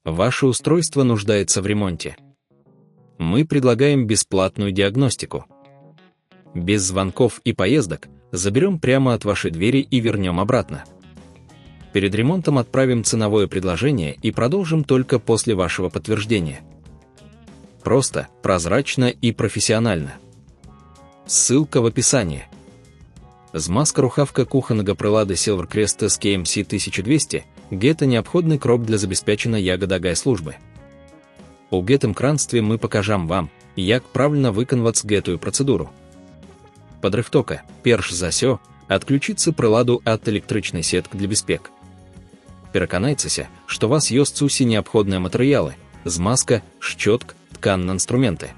Ваше устройство нуждается в ремонте. Мы предлагаем бесплатную диагностику. Без звонков и поездок заберем прямо от вашей двери и вернем обратно. Перед ремонтом отправим ценовое предложение и продолжим только после вашего подтверждения. Просто, прозрачно и профессионально. Ссылка в описании. Змазка-рухавка кухоннага прылада Silvercrest SKMC 1200 – гэта неабходны крок для забеспечення ягадагай службы. У гэтым кранстве мы покажам вам, як правильно выконваць гэтую працэдуру. Падрыхтоўка, перш за ўсё, адключіцца прыладу ад электрычнай сеткі для бяспек. Пераканайцеся, што у вас ёсць усе неабходныя матэрыялы: змазка, шчотк, тканныя інструменты.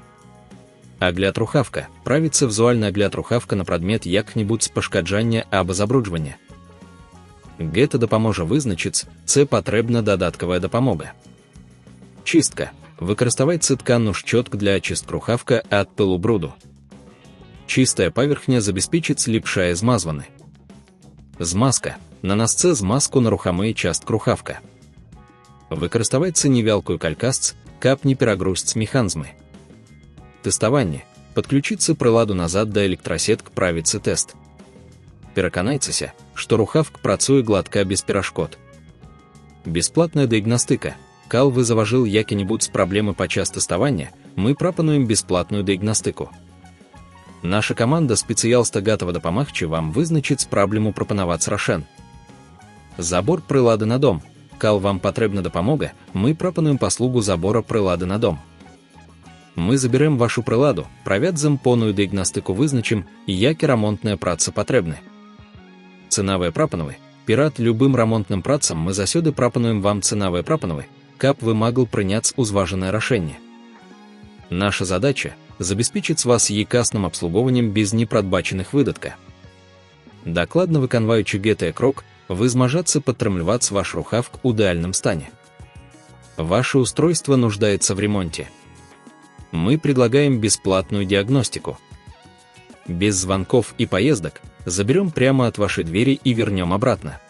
Агляд рухавка. Правіцца візуальны агляд рухавка на прадмет як-небудзь пашкаджання або забруджвання. Гэта дапаможа вызначыць, ці патрэбна дадаткавая дапамога. Чистка. Выкарыставайце тканную шчотку для очистки рухавка ад пылу бруду. Чистая паверхня забяспечыць ліпшае змазваны. Змазка. Нанасце змазку на рухамыя часткі рухавка. Выкарыставайце невялкую калькасц, каб не перагрузіць механізмы. Тэставанне. Падключіцца прыладу назад да электрасеткі, правіцца тэст. Пераканайцеся, што рухавка працуе гладка без перашкод. Бясплатная дыягностыка. Кал вы заважыў які-небудзь праблемы падчас тэставання, мы прапануем бясплатную дыягностыку. Наша каманда спецыяльства гатова дапамагчы вам вызначыць праблему, прапанаваць рашэн. Забор прылады на дом. Кал вам патрэбна дапамога, мы прапануем паслугу забора прылады на дом. Мы заберем вашу прыладу, правядзем поўную дыягностыку, вызначым, які рамонтныя працы патрэбны. Цэнавыя прапановы. Перад любым рамонтным працам мы заўсёды прапануем вам цэнавыя прапановы, каб вы магли прыняць узважанае рашэнне. Наша задача – забяспечыць вас якасным абслугоўваннем без непрадбачаных выдатка. Дакладна выконваючы гэты крок, вы зможаце падтрымліваць ваш рухавк у ідэальным стане. Ваше устройство нуждается в ремонте. Мы предлагаем бесплатную диагностику. Без звонков и поездок заберем прямо от вашей двери и вернем обратно.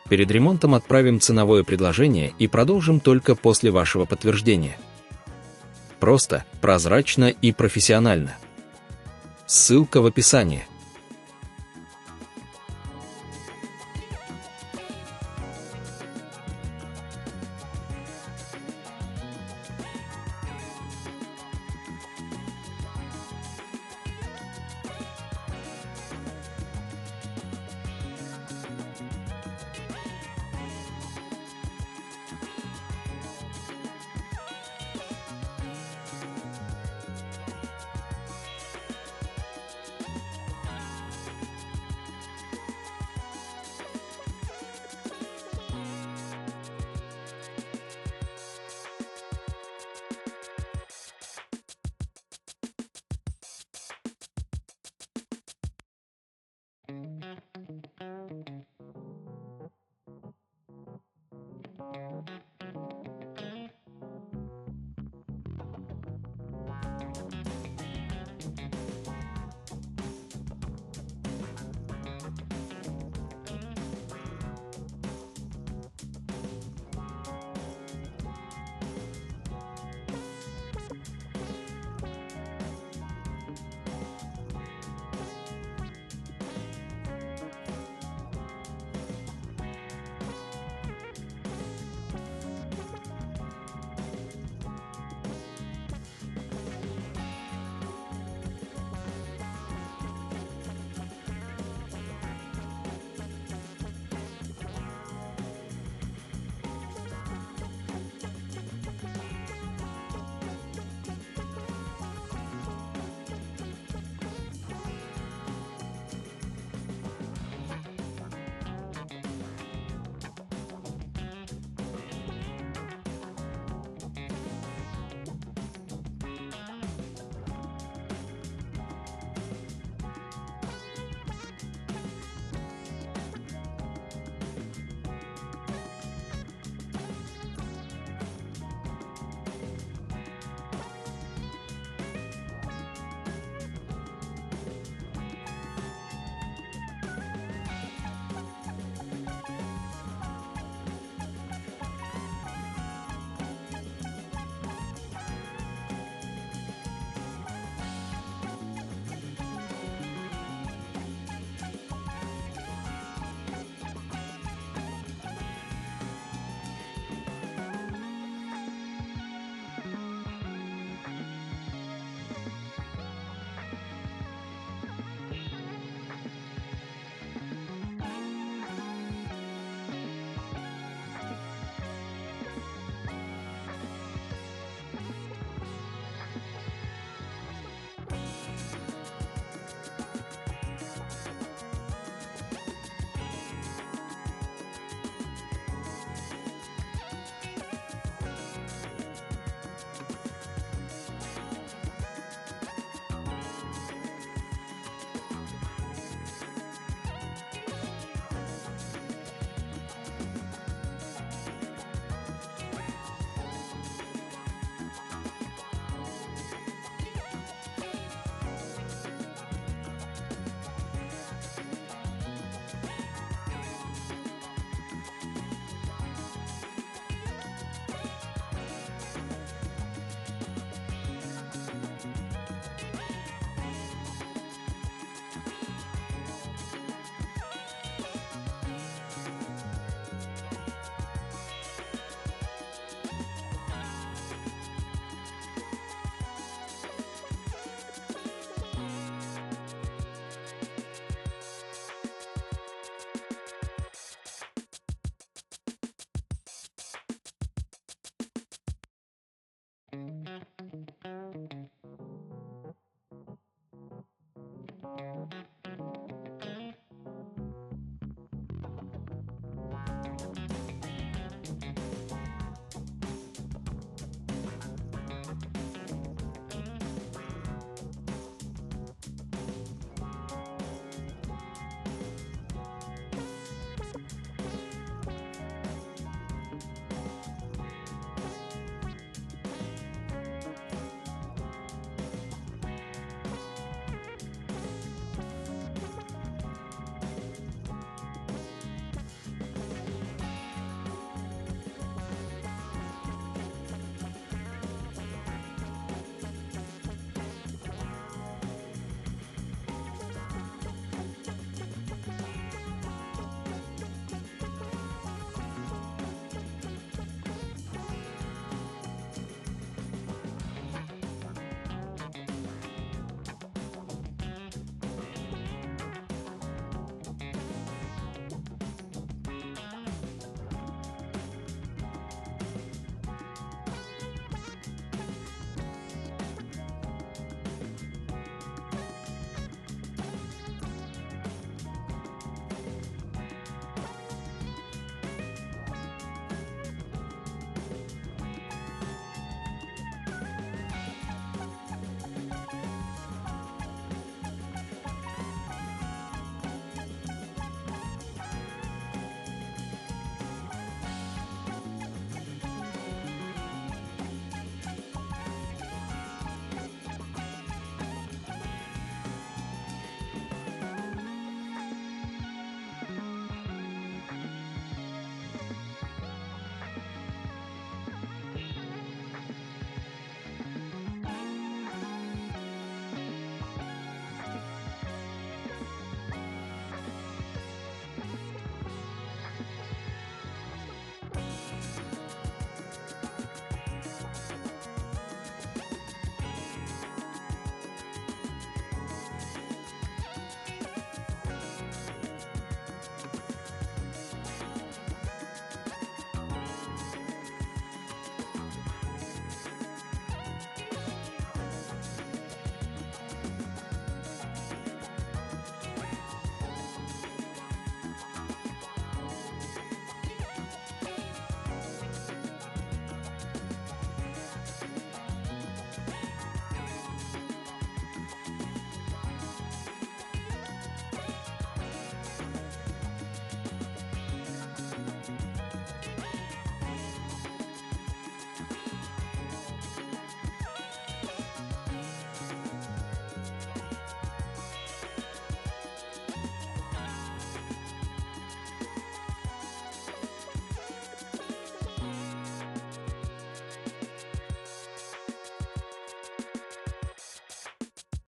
Перед ремонтом отправим ценовое предложение и продолжим только после вашего подтверждения. Просто, прозрачно и профессионально. Ссылка в описании.